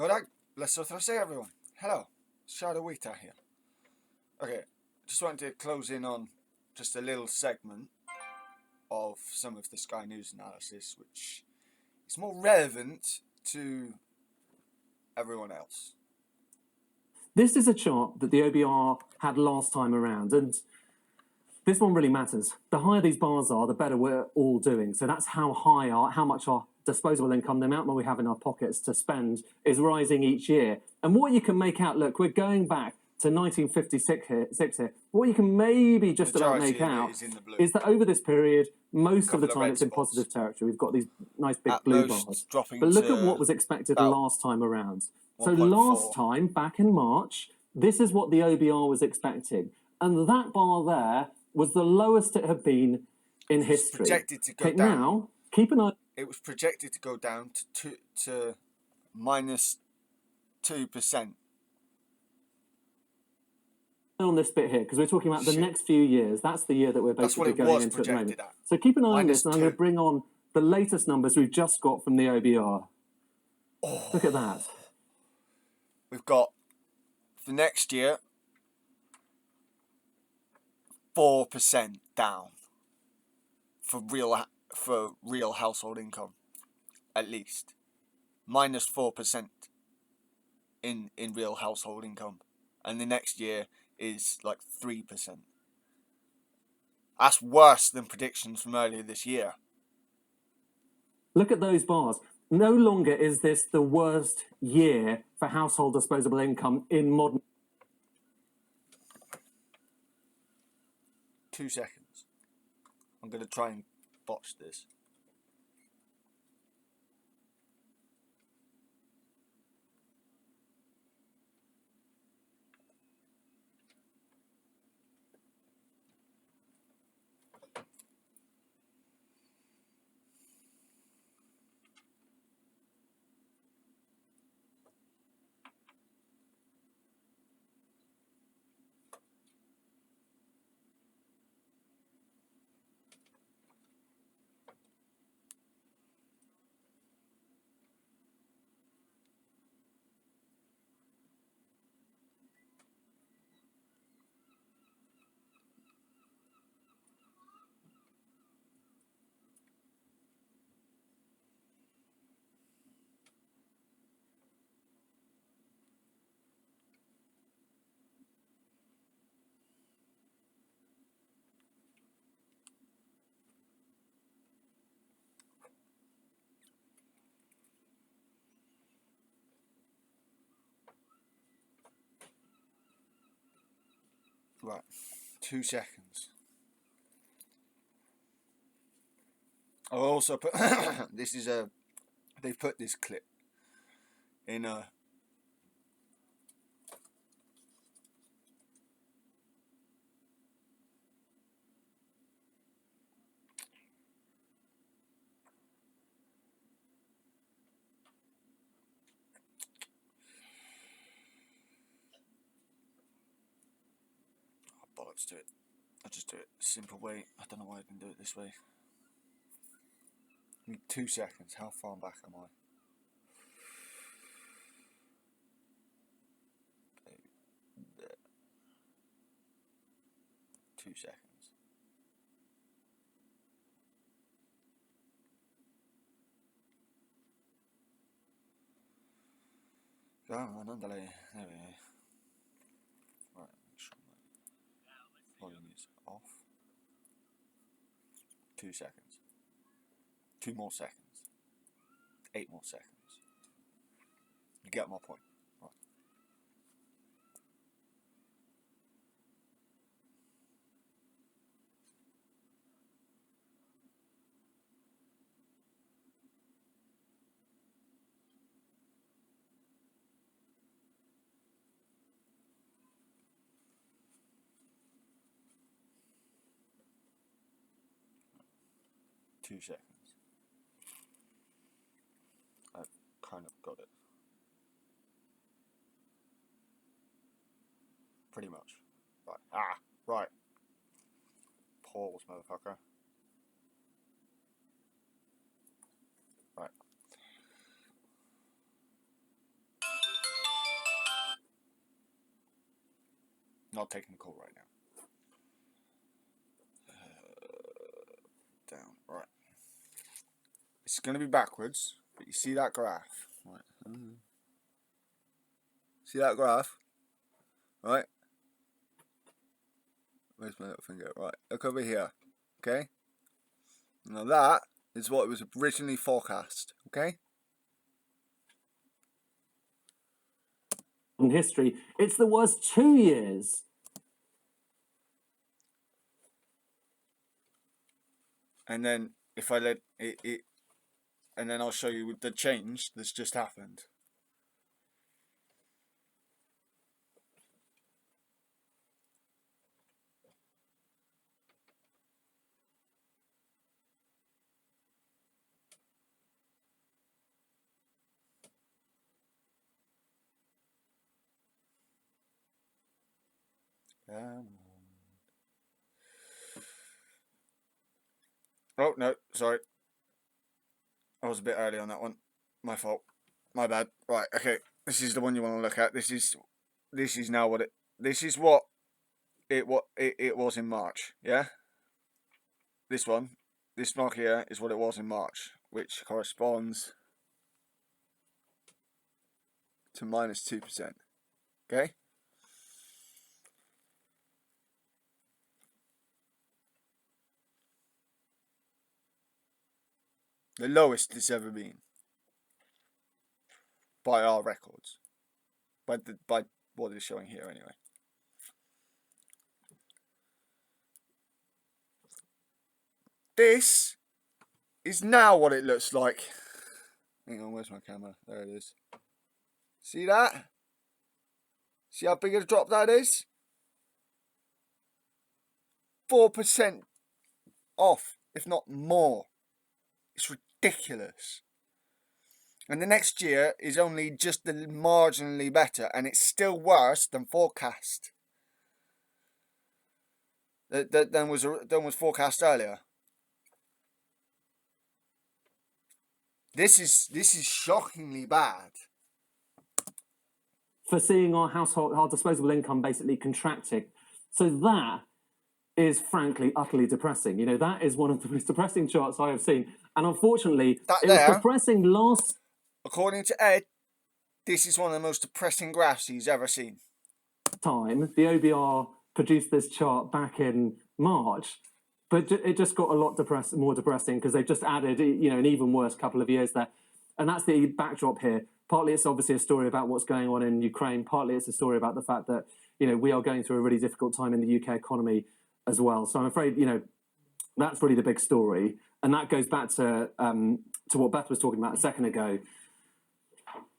Alright, let's say everyone. Hello, Shadow Wheater here. Okay, just wanted to close in on just a little segment of some of the Sky News analysis, which is more relevant to everyone else. This is a chart that the OBR had last time around, and this one really matters. The higher these bars are, the better we're all doing. So that's how much our disposable income, the amount that we have in our pockets to spend, is rising each year. And what you can make out, look, we're going back to 1956 here. What you can maybe just about make out is that over this period, most of the time it's in positive territory. We've got these nice big blue bars. But look at what was expected last time around. So last time, back in March, this is what the OBR was expecting. And that bar there was the lowest it had been in history. Projected to go down. Now, keep an eye. It was projected to go down to minus 2%. On this bit here, because we're talking about the next few years. That's the year that we're basically going into at the moment. So keep an eye on this, and I'm going to bring on the latest numbers we've just got from the OBR. Oh. Look at that. We've got, for next year, 4% down for real household income, at least. Minus 4% in real household income. And the next year is like 3%. That's worse than predictions from earlier this year. Look at those bars. No longer is this the worst year for household disposable income in modern... 2 seconds. I'm going to try and botch this. Right, 2 seconds. I'll also put this is they've put this clip in a bollocks to it. I'll just do it a simple way. I don't know why I didn't do it this way. Give me 2 seconds. How far back am I? There. 2 seconds. There we go. Right, make sure my volume is off. 2 seconds. 2 more seconds. 8 more seconds. You get my point. Right. Two seconds. I've kind of got it. Pretty much. Right. Right. Pause, motherfucker. Right. Not taking the call right now. Down. Right. It's going to be backwards, but you see that graph? Right. See that graph? Right? Where's my little finger? Right. Look over here. Okay? Now that is what was originally forecast. Okay? In history, it's the worst 2 years. And then if I let it and then I'll show you the change that's just happened. Oh no, sorry. I was a bit early on that one. My fault. My bad. Right, okay. This is the one you want to look at. This is now what it it was in March, yeah? This one, this mark here is what it was in March, which corresponds to minus 2%. Okay? The lowest it's ever been. By our records. By what it's showing here anyway. This is now what it looks like. Hang on, where's my camera? There it is. See that? See how big a drop that is? 4% off, if not more. It's ridiculous. And the next year is only just marginally better, and it's still worse than forecast. Than was forecast earlier. This is shockingly bad. For seeing our disposable income basically contracting. So that is frankly utterly depressing. You know, that is one of the most depressing charts I have seen. And unfortunately, it was depressing last... According to Ed, this is one of the most depressing graphs he's ever seen. Time, the OBR produced this chart back in March, but it just got a lot more depressing because they've just added, you know, an even worse couple of years there. And that's the backdrop here. Partly it's obviously a story about what's going on in Ukraine. Partly it's a story about the fact that, you know, we are going through a really difficult time in the UK economy as well. So I'm afraid, you know, that's really the big story. And that goes back to what Beth was talking about a second ago.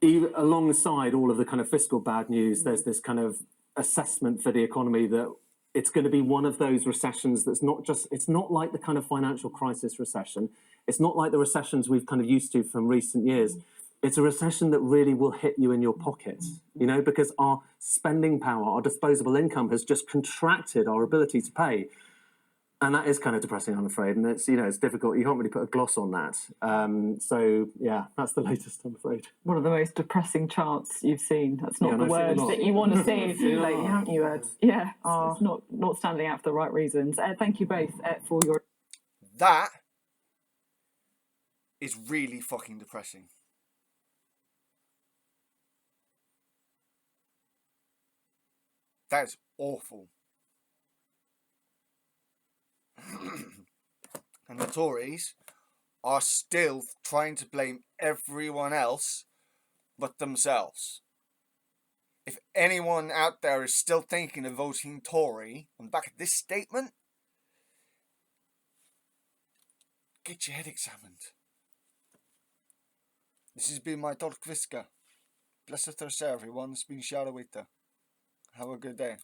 Even alongside all of the kind of fiscal bad news, there's this kind of assessment for the economy that it's going to be one of those recessions that's not just, it's not like the kind of financial crisis recession. It's not like the recessions we've kind of used to from recent years. It's a recession that really will hit you in your pocket, you know, because our spending power, our disposable income has just contracted our ability to pay. And that is kind of depressing, I'm afraid. And it's, you know, it's difficult. You can't really put a gloss on that. So, yeah, that's the latest, I'm afraid. One of the most depressing charts you've seen. That's not the word that you want to see lately, haven't you, Ed? Yeah, it's not standing out for the right reasons. Thank you both for your... That is really fucking depressing. That's awful. And the Tories are still trying to blame everyone else but themselves. If anyone out there is still thinking of voting Tory on the back of this statement, get your head examined. This has been my Dolk Viska. Blessed Thursday, everyone. It's been Shadow Wita. Have a good day.